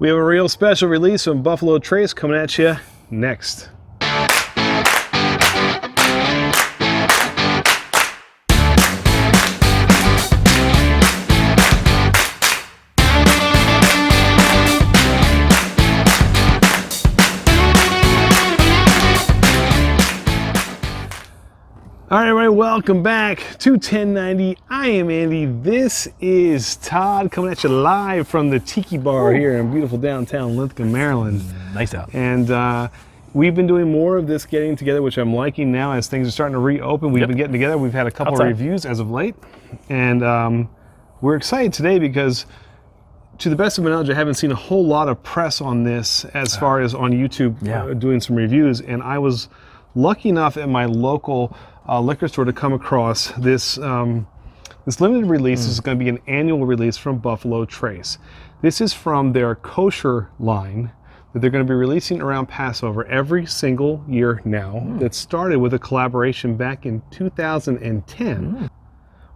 We have a real special release from Buffalo Trace coming at you next. All right, everybody, welcome back to 1090. I am Andy. This is Todd coming at you live from the Tiki Bar here in beautiful downtown Lincoln, Maryland. Nice out. And we've been doing more of this getting together, which I'm liking now as things are starting to reopen. We've been getting together. We've had a couple of reviews as of late. And we're excited today because, to the best of my knowledge, I haven't seen a whole lot of press on this as far as on YouTube doing some reviews. And I was lucky enough at my local liquor store to come across this this limited release. This is going to be an annual release from Buffalo Trace. This is from their Kosher line that they're going to be releasing around Passover every single year now. That started with a collaboration back in 2010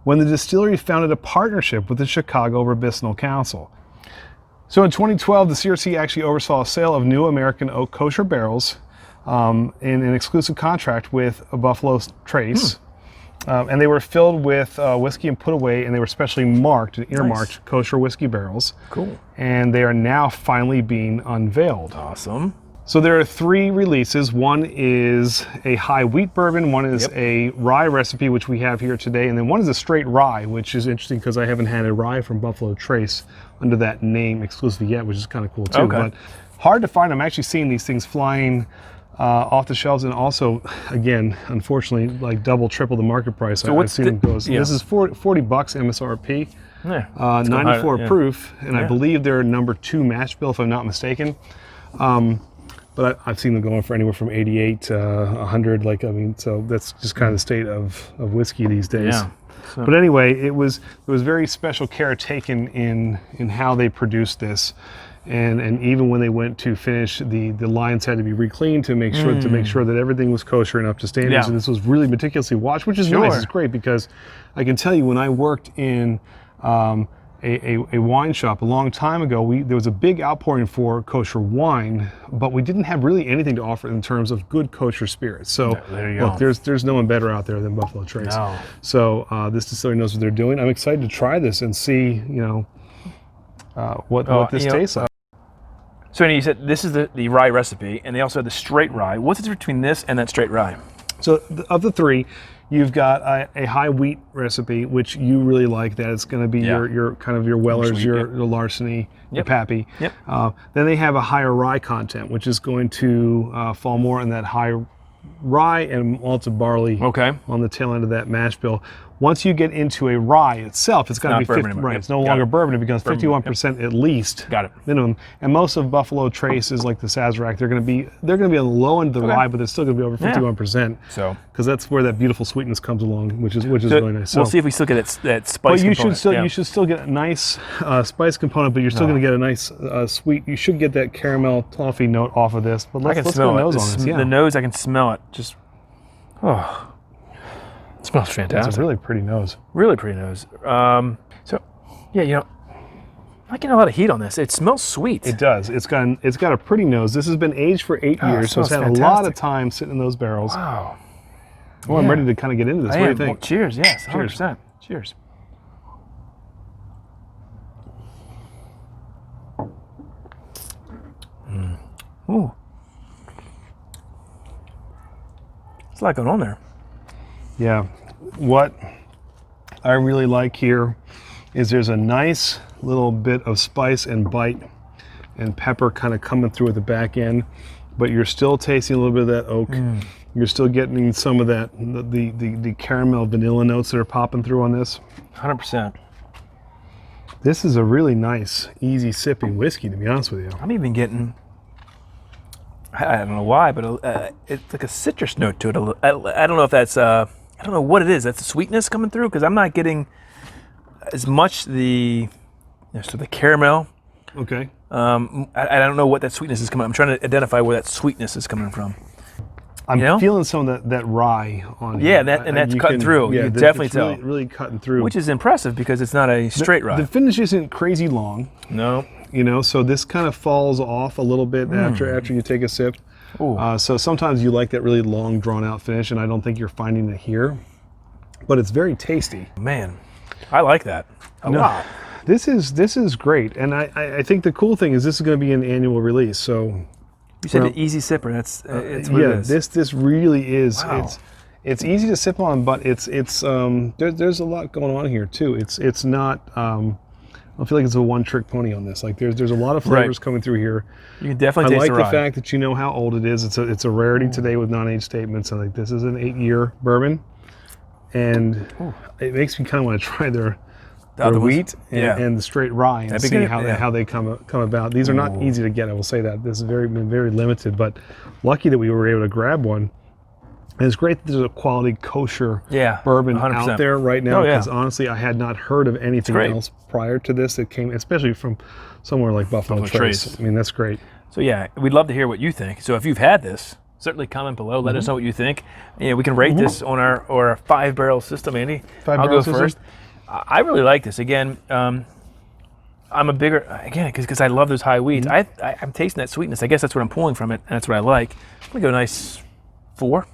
when the distillery founded a partnership with the Chicago Rabbinical Council. So in 2012, the CRC actually oversaw a sale of new American oak kosher barrels in an exclusive contract with a Buffalo Trace. And they were filled with whiskey and put away, and they were specially marked and earmarked kosher whiskey barrels. Cool. And they are now finally being unveiled. Awesome. So there are three releases. One is a high wheat bourbon, one is a rye recipe, which we have here today, and then one is a straight rye, which is interesting because I haven't had a rye from Buffalo Trace under that name exclusively yet, which is kind of cool too. Okay. But hard to find. I'm actually seeing these things flying off the shelves, and also, again, unfortunately, like double, triple the market price. So I've seen them go. So this is $40 MSRP, 94 proof, and I believe they're number 2 mash bill, if I'm not mistaken. But I've seen them going for anywhere from 88 to 100. Like, I mean, so that's just kind of the state of whiskey these days. Yeah. So. But anyway, there was very special care taken in how they produced this. And even when they went to finish, the lines had to be re-cleaned to make sure that everything was kosher and up to standards. Yeah. And this was really meticulously watched, which is nice. It's great because I can tell you, when I worked in a wine shop a long time ago, there was a big outpouring for kosher wine, but we didn't have really anything to offer in terms of good kosher spirits. So there you look, go. There's no one better out there than Buffalo Trace. No. So this distillery knows what they're doing. I'm excited to try this and see, what this tastes like. So Andy, you said this is the rye recipe, and they also have the straight rye. What's the difference between this and that straight rye? So of the three, you've got a high wheat recipe, which you really like. That it's going to be your kind of your Wellers, your Larceny, your Pappy. Yep. Then they have a higher rye content, which is going to fall more in that high rye and malted barley on the tail end of that mash bill. Once you get into a rye itself, it's got to be 50, right. It's no longer bourbon. It becomes 51% at least. Got it. Minimum. And most of Buffalo Traces, like the Sazerac, they're going to be on the low end of the rye, but they're still going to be over 51%. So, because that's where that beautiful sweetness comes along, which is really nice. So we'll see if we still get that spice. But you component. should still get a nice spice component, but you're still going to get a nice sweet. You should get that caramel toffee note off of this. But let's smell go it. nose on this. The nose, I can smell it. Just it smells fantastic. It's a really pretty nose. Really pretty nose. I'm not getting a lot of heat on this. It smells sweet. It does. It's got a pretty nose. This has been aged for 8 years, so it's had a lot of time sitting in those barrels. Wow. Well, I'm ready to kind of get into this. What do you think? Well, cheers. Yes, 100%. Cheers. Ooh. There's a lot going on there. Yeah. What I really like here is there's a nice little bit of spice and bite and pepper kind of coming through at the back end, but you're still tasting a little bit of that oak. You're still getting some of that, the caramel vanilla notes that are popping through on this. 100%. This is a really nice, easy sipping whiskey, to be honest with you. I'm even getting, I don't know why, but it's like a citrus note to it. I don't know if that's, I don't know what it is. That's the sweetness coming through, because I'm not getting as much the caramel. Okay. I don't know what that sweetness is coming. I'm trying to identify where that sweetness is coming from. I'm feeling some of that rye on here. Yeah, and that's cutting through. Yeah, you can definitely it's tell. really cutting through. Which is impressive because it's not a straight rye. The finish isn't crazy long. No. You know, so this kind of falls off a little bit after you take a sip. So sometimes you like that really long, drawn-out finish, and I don't think you're finding it here. But it's very tasty. Man, I like that a lot. This is great, and I think the cool thing is this is going to be an annual release. So you said an easy sipper. That's it's what it is. This really is. Wow. It's easy to sip on, but there's a lot going on here too. It's not. I feel like it's a one-trick pony on this. Like there's a lot of flavors coming through here. You can definitely taste the fact that you know how old it is. It's a rarity today with non-age statements. And like this is an 8-year bourbon, and it makes me kind of want to try their wheat and the straight rye and see how they come about. These are not easy to get. I will say that this has been very limited, but lucky that we were able to grab one. And it's great that there's a quality kosher bourbon 100%. Out there right now, because honestly, I had not heard of anything else prior to this that came, especially from somewhere like Buffalo Trace. I mean, that's great. So yeah, we'd love to hear what you think. So if you've had this, certainly comment below. Let us know what you think. You know, we can rate this on our 5-barrel system, Andy. I'll go first. I really like this. Again, I'm a bigger, because I love those high wheats. I'm tasting that sweetness. I guess that's what I'm pulling from it, and that's what I like. I'm going to go a nice 4.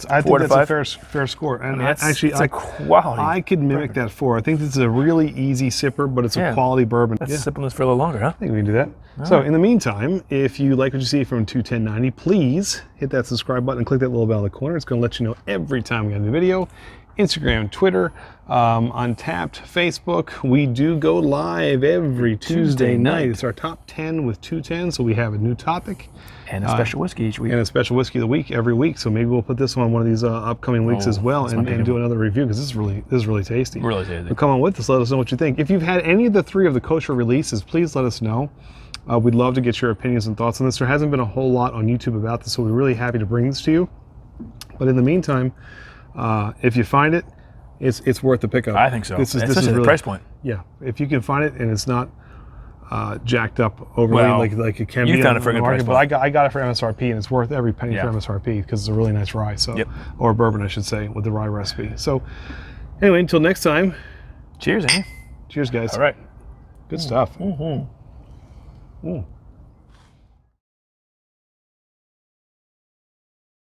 I think that's a fair score. And it's a quality. I could mimic that 4. I think this is a really easy sipper, but it's a quality bourbon. Let's sip on this for a little longer, huh? I think we can do that. So in the meantime, if you like what you see from 21090, please hit that subscribe button and click that little bell in the corner. It's going to let you know every time we have a new video. Instagram, Twitter, Untapped, Facebook. We do go live every Tuesday night. It's our top 10 with 210, so we have a new topic. And a special whiskey each week. And a special whiskey of the week every week. So maybe we'll put this on one of these upcoming weeks as well and do another review, because this is really tasty. Really tasty. So come on with us. Let us know what you think. If you've had any of the 3 of the kosher releases, please let us know. We'd love to get your opinions and thoughts on this. There hasn't been a whole lot on YouTube about this, so we're really happy to bring this to you. But in the meantime, if you find it, it's worth the pickup. I think so. This is really, the price point. Yeah, if you can find it and it's not jacked up overly like it can be found it for a good price. But I got it for MSRP, and it's worth every penny for MSRP because it's a really nice rye, or bourbon, I should say, with the Rye Recipe. So anyway, until next time. Cheers, Andy. Cheers, guys. All right. Good stuff.